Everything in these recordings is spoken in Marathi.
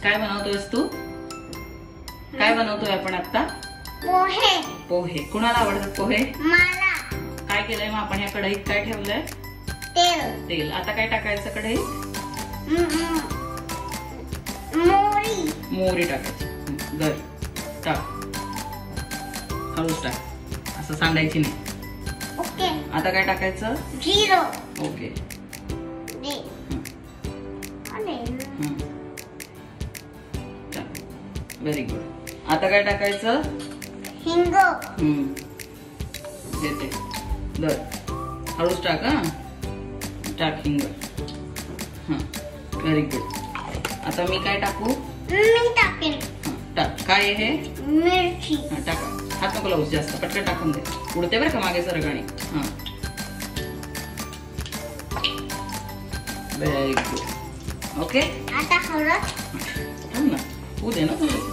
काय बनवतोयस तू? काय बनवतोय आपण आता? पोहे. पोहे. कुणाला आवडतात पोहे? मला. काय केलंय मग आपण या कढईत? काय ठेवलंय? तेल. तेल. आता काय टाकायचं कढईत? मोहरी. मोहरी टाकायची. गर टाक. हळूच टाक, असं सांडायची नाही. ओके. आता काय टाकायचं? जिरं. ओके. Very good. आता काय टाकायचं? हिंग. देते. दर हळूच टाक. हा टाक हिंग. हा व्हेरी गुड. आता मी काय टाकू? मी टाकेन. टाक. काय आहे हे? मिरची. हा टाका. हात नको लावूस जास्त, पटकन टाकून दे. उडते बरं का मागे सरगाणी. हा व्हेरी गुड. ओके. आता हळद. थांब ना, होऊ दे ना थोडं.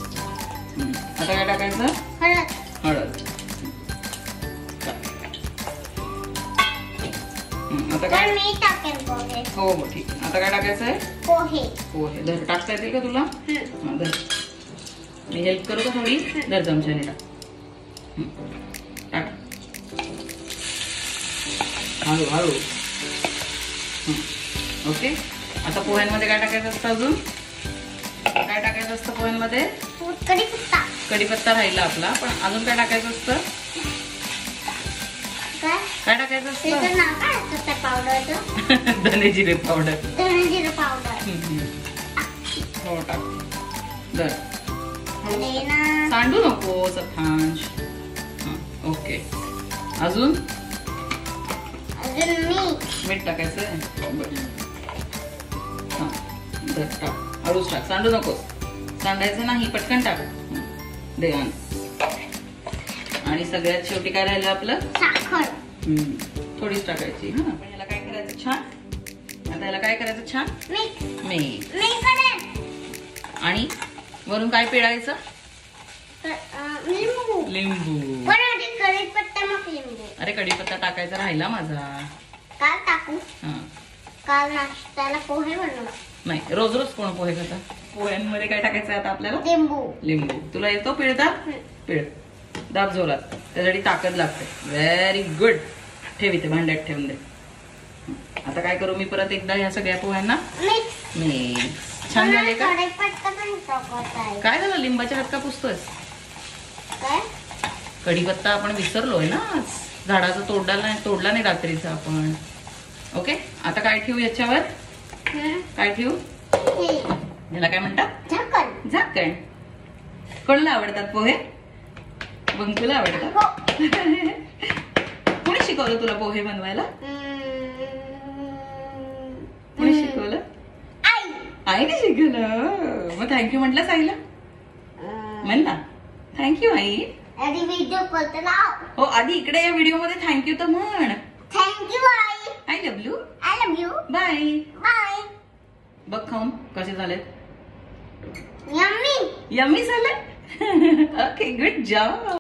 आता काय टाकायचं? हळद. हळद. आता पण काय? मी टाकेन पोहे. हो हो ठीक आहे. आता काय टाकायचंय? पोहे. पोहे. धर. टाकता येतील का तुला? हा धर. मी हेल्प करू का थोडी? धर चमच्याने टाक. टाक हळू हळू. ओके. आता पोह्यांमध्ये काय टाकायचं असतं अजून? काय टाकायचं असतं पोह्यांमध्ये? कढीपत्ता. कढीपत्ता राहिला आपला, पण अजून काय टाकायचं असतं? काय टाकायचं असतं? त्याचं नाव काय असतं त्या पावडरचं? धने जिरे पावडर. धने जिरे पावडर. हो टाक. धर. सांडू नको सथांश. ओके. अजून मीठ टाकायचं. धर टाक. हळूच टाक, सांडू नकोस. सांडायचं नाही, पटकन टाक. दे आण. आणि सगळ्यात शेवटी काय राहिलं आपलं? साखर. थोडीच टाकायची. हा पण याला काय करायचं छान? आता याला काय करायचं छान? मीठ. आणि वरून काय पिळायचं? लिंबू. लिंबू. कढीपत्ता मग लिंबू. अरे कढीपत्ता टाकायचा राहिला माझा. काल टाकू. हा काल नाश्त्याला पोहे बनवला. नाही, रोज रोज कोण पोहे खातात? पोह्यांमध्ये काय टाकायचं आता आपल्याला? लिंबू. लिंबू. तुला येतो पिळता? पिळ. दाब जोरात, त्यासाठी ताकद लागते. Very good. ठेव इथे, भांड्यात ठेवून दे. आता काय करू मी परत एकदा ह्या सगळ्या पोह्यांना मिक्स. छान झाले का? काय झालं? लिंबाच्या हात का पुसतोयस? कढीपत्ता आपण विसरलोय ना आज. झाडाचा तोडला नाही रात्रीचा आपण. ओके. आता काय ठेवू याच्यावर? काय ठेवू? याला काय म्हणतात? झाकण. कोणाला आवडतात पोहे? बंकुला आवडतात. कोणी शिकवलं तुला पोहे बनवायला? कोणी शिकवलं? आईने शिकवलं. मग थँक्यू म्हटलंस आईला? म्हण ना थँक्यू आई. हो आधी इकडे या व्हिडिओ मध्ये थँक्यू तर म्हण. थँक्यू आई. I love you. I love you. Bye. Bye. बघ खाऊन कसे झालेत. यम्मी. यम्मी झाले. Okay good job.